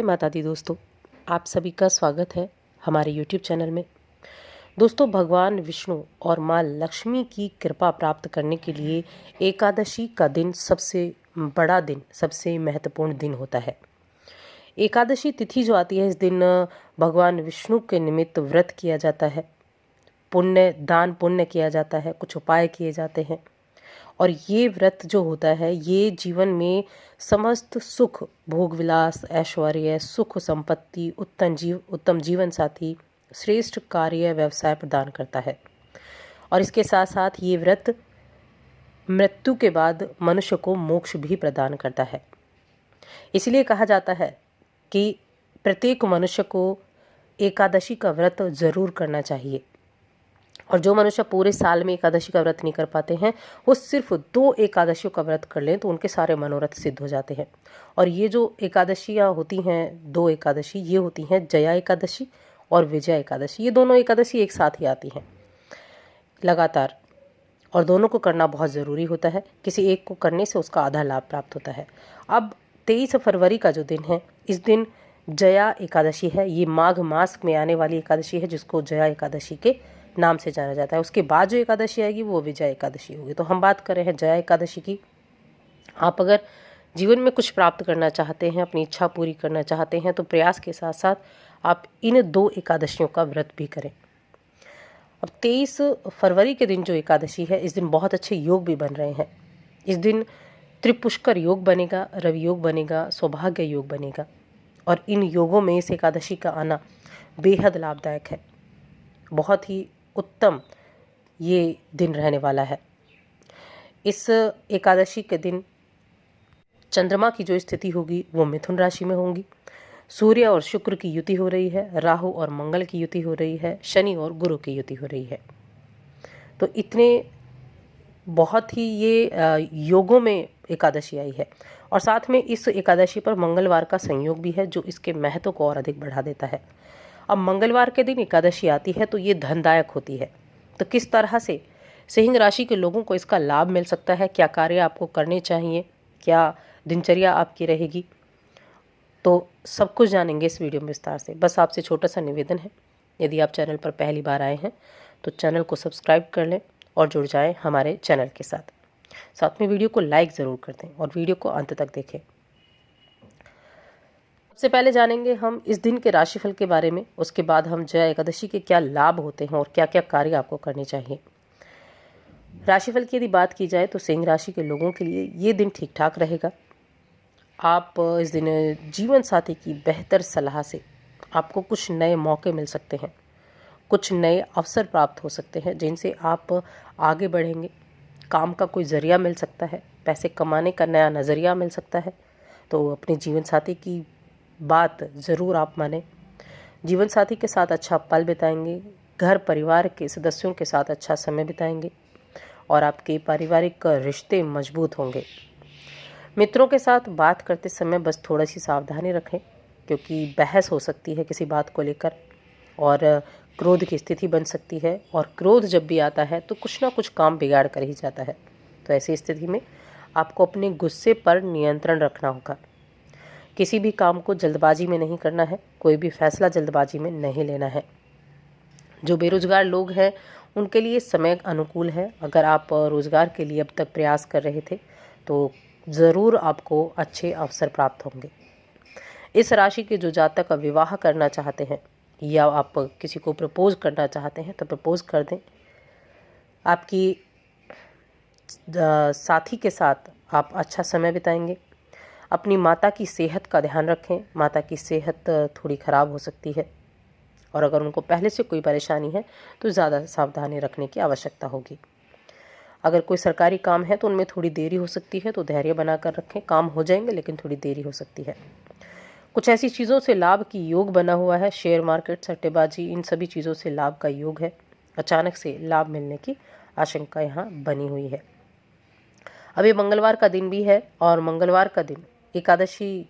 माता दी दोस्तों, आप सभी का स्वागत है हमारे YouTube चैनल में। दोस्तों, भगवान विष्णु और माँ लक्ष्मी की कृपा प्राप्त करने के लिए एकादशी का दिन सबसे बड़ा दिन, सबसे महत्वपूर्ण दिन होता है। एकादशी तिथि जो आती है, इस दिन भगवान विष्णु के निमित्त व्रत किया जाता है, दान पुण्य किया जाता है, कुछ उपाय किए जाते हैं। और ये व्रत जो होता है, ये जीवन में समस्त सुख, भोग विलास, ऐश्वर्य, सुख संपत्ति, उत्तम जीवन साथी, श्रेष्ठ कार्य, व्यवसाय प्रदान करता है। और इसके साथ साथ ये व्रत मृत्यु के बाद मनुष्य को मोक्ष भी प्रदान करता है। इसलिए कहा जाता है कि प्रत्येक मनुष्य को एकादशी का व्रत जरूर करना चाहिए। और जो मनुष्य पूरे साल में एकादशी का व्रत नहीं कर पाते हैं, वो सिर्फ 2 एकादशियों का व्रत कर लें तो उनके सारे मनोरथ सिद्ध हो जाते हैं। और ये जो एकादशियाँ होती हैं, 2 एकादशी, ये होती हैं जया एकादशी और विजया एकादशी। ये दोनों एकादशी एक साथ ही आती हैं लगातार, और दोनों को करना बहुत ज़रूरी होता है। किसी एक को करने से उसका आधा लाभ प्राप्त होता है। अब 23 फरवरी का जो दिन है, इस दिन जया एकादशी है। ये माघ मास में आने वाली एकादशी है, जिसको जया एकादशी के नाम से जाना जाता है। उसके बाद जो एकादशी आएगी वो विजया एकादशी होगी। तो हम बात कर रहे हैं जया एकादशी की। आप अगर जीवन में कुछ प्राप्त करना चाहते हैं, अपनी इच्छा पूरी करना चाहते हैं, तो प्रयास के साथ साथ आप इन 2 एकादशियों का व्रत भी करें। अब 23 फरवरी के दिन जो एकादशी है, इस दिन बहुत अच्छे योग भी बन रहे हैं। इस दिन त्रिपुष्कर योग बनेगा, रवि योग बनेगा, सौभाग्य योग बनेगा। और इन योगों में इस एकादशी का आना बेहद लाभदायक है। बहुत ही उत्तम ये दिन रहने वाला है। इस एकादशी के दिन चंद्रमा की जो स्थिति होगी वो मिथुन राशि में होंगी। सूर्य और शुक्र की युति हो रही है, राहु और मंगल की युति हो रही है, शनि और गुरु की युति हो रही है। तो इतने बहुत ही ये योगों में एकादशी आई है। और साथ में इस एकादशी पर मंगलवार का संयोग भी है, जो इसके महत्व को और अधिक बढ़ा देता है। अब मंगलवार के दिन एकादशी आती है तो ये धनदायक होती है। तो किस तरह से सिंह राशि के लोगों को इसका लाभ मिल सकता है, क्या कार्य आपको करने चाहिए, क्या दिनचर्या आपकी रहेगी, तो सब कुछ जानेंगे इस वीडियो में विस्तार से। बस आपसे छोटा सा निवेदन है, यदि आप चैनल पर पहली बार आए हैं तो चैनल को सब्सक्राइब कर लें और जुड़ जाएं हमारे चैनल के साथ। साथ में वीडियो को लाइक ज़रूर कर दें और वीडियो को अंत तक देखें। सबसे पहले जानेंगे हम इस दिन के राशिफल के बारे में। उसके बाद हम जया एकादशी के क्या लाभ होते हैं और क्या क्या कार्य आपको करने चाहिए। राशिफल की यदि बात की जाए तो सिंह राशि के लोगों के लिए ये दिन ठीक ठाक रहेगा। आप इस दिन जीवन साथी की बेहतर सलाह से आपको कुछ नए मौके मिल सकते हैं, कुछ नए अवसर प्राप्त हो सकते हैं जिनसे आप आगे बढ़ेंगे। काम का कोई ज़रिया मिल सकता है, पैसे कमाने का नया नज़रिया मिल सकता है। तो अपने जीवन साथी की बात ज़रूर आप माने। जीवन साथी के साथ अच्छा पल बिताएंगे, घर परिवार के सदस्यों के साथ अच्छा समय बिताएंगे और आपके पारिवारिक रिश्ते मजबूत होंगे। मित्रों के साथ बात करते समय बस थोड़ी सी सावधानी रखें, क्योंकि बहस हो सकती है किसी बात को लेकर और क्रोध की स्थिति बन सकती है। और क्रोध जब भी आता है तो कुछ ना कुछ काम बिगाड़ कर ही जाता है। तो ऐसी स्थिति में आपको अपने गुस्से पर नियंत्रण रखना होगा। किसी भी काम को जल्दबाजी में नहीं करना है, कोई भी फैसला जल्दबाजी में नहीं लेना है। जो बेरोजगार लोग हैं उनके लिए समय अनुकूल है। अगर आप रोजगार के लिए अब तक प्रयास कर रहे थे तो ज़रूर आपको अच्छे अवसर प्राप्त होंगे। इस राशि के जो जातक विवाह करना चाहते हैं या आप किसी को प्रपोज करना चाहते हैं तो प्रपोज कर दें। आपकी साथी के साथ आप अच्छा समय बिताएंगे। अपनी माता की सेहत का ध्यान रखें। माता की सेहत थोड़ी ख़राब हो सकती है और अगर उनको पहले से कोई परेशानी है तो ज़्यादा सावधानी रखने की आवश्यकता होगी। अगर कोई सरकारी काम है तो उनमें थोड़ी देरी हो सकती है, तो धैर्य बनाकर रखें। काम हो जाएंगे लेकिन थोड़ी देरी हो सकती है। कुछ ऐसी चीज़ों से लाभ की योग बना हुआ है, शेयर मार्केट, सट्टेबाजी, इन सभी चीज़ों से लाभ का योग है। अचानक से लाभ मिलने की आशंका यहाँ बनी हुई है। अभी मंगलवार का दिन भी है और मंगलवार का दिन एकादशी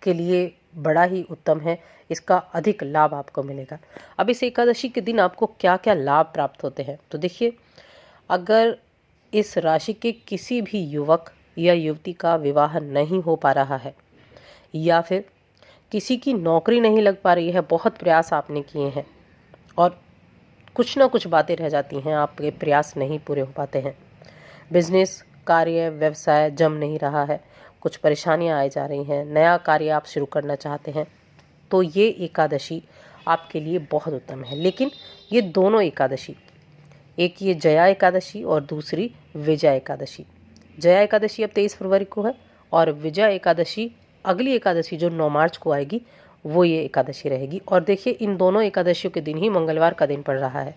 के लिए बड़ा ही उत्तम है। इसका अधिक लाभ आपको मिलेगा। अब इस एकादशी के दिन आपको क्या क्या लाभ प्राप्त होते हैं, तो देखिए, अगर इस राशि के किसी भी युवक या युवती का विवाह नहीं हो पा रहा है या फिर किसी की नौकरी नहीं लग पा रही है, बहुत प्रयास आपने किए हैं और कुछ ना कुछ बातें रह जाती हैं, आपके प्रयास नहीं पूरे हो पाते हैं। बिजनेस, कार्य, व्यवसाय जम नहीं रहा है, कुछ परेशानियां आ जा रही हैं, नया कार्य आप शुरू करना चाहते हैं, तो ये एकादशी आपके लिए बहुत उत्तम है। लेकिन ये दोनों एकादशी, एक ये जया एकादशी और दूसरी विजया एकादशी। जया एकादशी अब 23 फरवरी को है और विजया एकादशी अगली एकादशी जो 9 मार्च को आएगी वो ये एकादशी रहेगी। और देखिए, इन दोनों एकादशियों के दिन ही मंगलवार का दिन पड़ रहा है,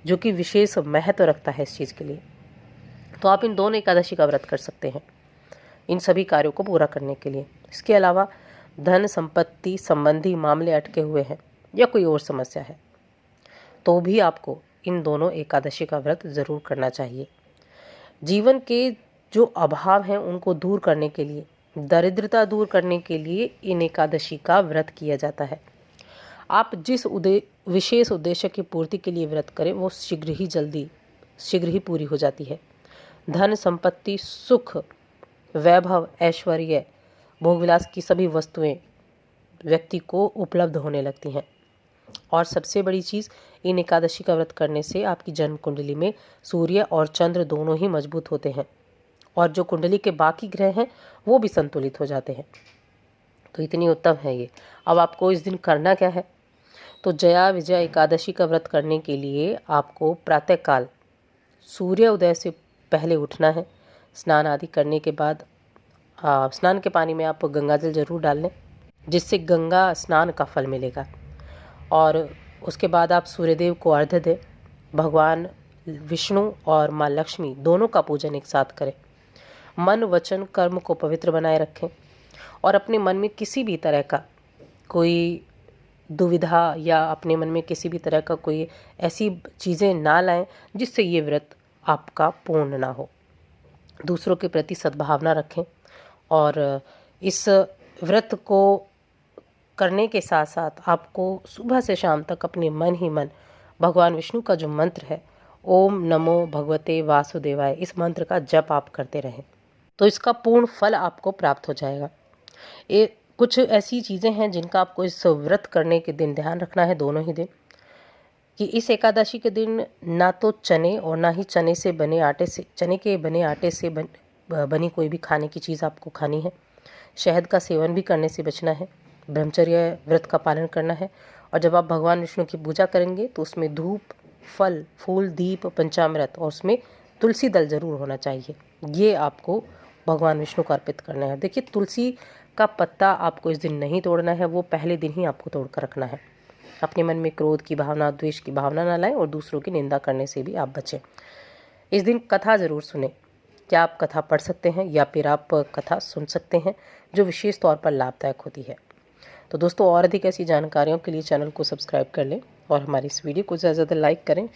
जो कि विशेष महत्व रखता है इस चीज़ के लिए। तो आप इन दोनों एकादशी का व्रत कर सकते हैं इन सभी कार्यों को पूरा करने के लिए। इसके अलावा धन संपत्ति संबंधी मामले अटके हुए हैं या कोई और समस्या है, तो भी आपको इन दोनों एकादशी का व्रत ज़रूर करना चाहिए। जीवन के जो अभाव हैं उनको दूर करने के लिए, दरिद्रता दूर करने के लिए इन एकादशी का व्रत किया जाता है। आप जिस विशेष उद्देश्य की पूर्ति के लिए व्रत करें वो शीघ्र ही पूरी हो जाती है। धन संपत्ति, सुख, वैभव, ऐश्वर्य, भोगविलास की सभी वस्तुएं व्यक्ति को उपलब्ध होने लगती हैं। और सबसे बड़ी चीज़, इन एकादशी का व्रत करने से आपकी जन्म कुंडली में सूर्य और चंद्र दोनों ही मजबूत होते हैं और जो कुंडली के बाकी ग्रह हैं वो भी संतुलित हो जाते हैं। तो इतनी उत्तम है ये। अब आपको इस दिन करना क्या है? तो जया विजया एकादशी का व्रत करने के लिए आपको प्रातःकाल सूर्य उदय से पहले उठना है। स्नान आदि करने के बाद स्नान के पानी में आप गंगा जल जरूर डाल लें, जिससे गंगा स्नान का फल मिलेगा। और उसके बाद आप सूर्यदेव को अर्घ्य दें। भगवान विष्णु और माँ लक्ष्मी दोनों का पूजन एक साथ करें। मन, वचन, कर्म को पवित्र बनाए रखें और अपने मन में किसी भी तरह का कोई दुविधा या अपने मन में किसी भी तरह का कोई ऐसी चीज़ें ना लाएं जिससे ये व्रत आपका पूर्ण ना हो। दूसरों के प्रति सद्भावना रखें और इस व्रत को करने के साथ साथ आपको सुबह से शाम तक अपने मन ही मन भगवान विष्णु का जो मंत्र है, ओम नमो भगवते वासुदेवाय, इस मंत्र का जप आप करते रहें, तो इसका पूर्ण फल आपको प्राप्त हो जाएगा। कुछ ऐसी चीज़ें हैं जिनका आपको इस व्रत करने के दिन ध्यान रखना है, दोनों ही दिन, कि इस एकादशी के दिन ना तो चने और ना ही चने के बने आटे से बनी कोई भी खाने की चीज़ आपको खानी है। शहद का सेवन भी करने से बचना है। ब्रह्मचर्य व्रत का पालन करना है। और जब आप भगवान विष्णु की पूजा करेंगे तो उसमें धूप, फल, फूल, दीप, पंचामृत और उसमें तुलसी दल जरूर होना चाहिए। ये आपको भगवान विष्णु को अर्पित करना है। देखिए, तुलसी का पत्ता आपको इस दिन नहीं तोड़ना है, वो पहले दिन ही आपको तोड़ कर रखना है। अपने मन में क्रोध की भावना, द्वेष की भावना ना लाएं और दूसरों की निंदा करने से भी आप बचें। इस दिन कथा ज़रूर सुने। क्या आप कथा पढ़ सकते हैं या फिर आप कथा सुन सकते हैं, जो विशेष तौर पर लाभदायक होती है। तो दोस्तों, और अधिक ऐसी जानकारियों के लिए चैनल को सब्सक्राइब कर लें और हमारी इस वीडियो को ज़्यादा से ज़्यादा लाइक करें।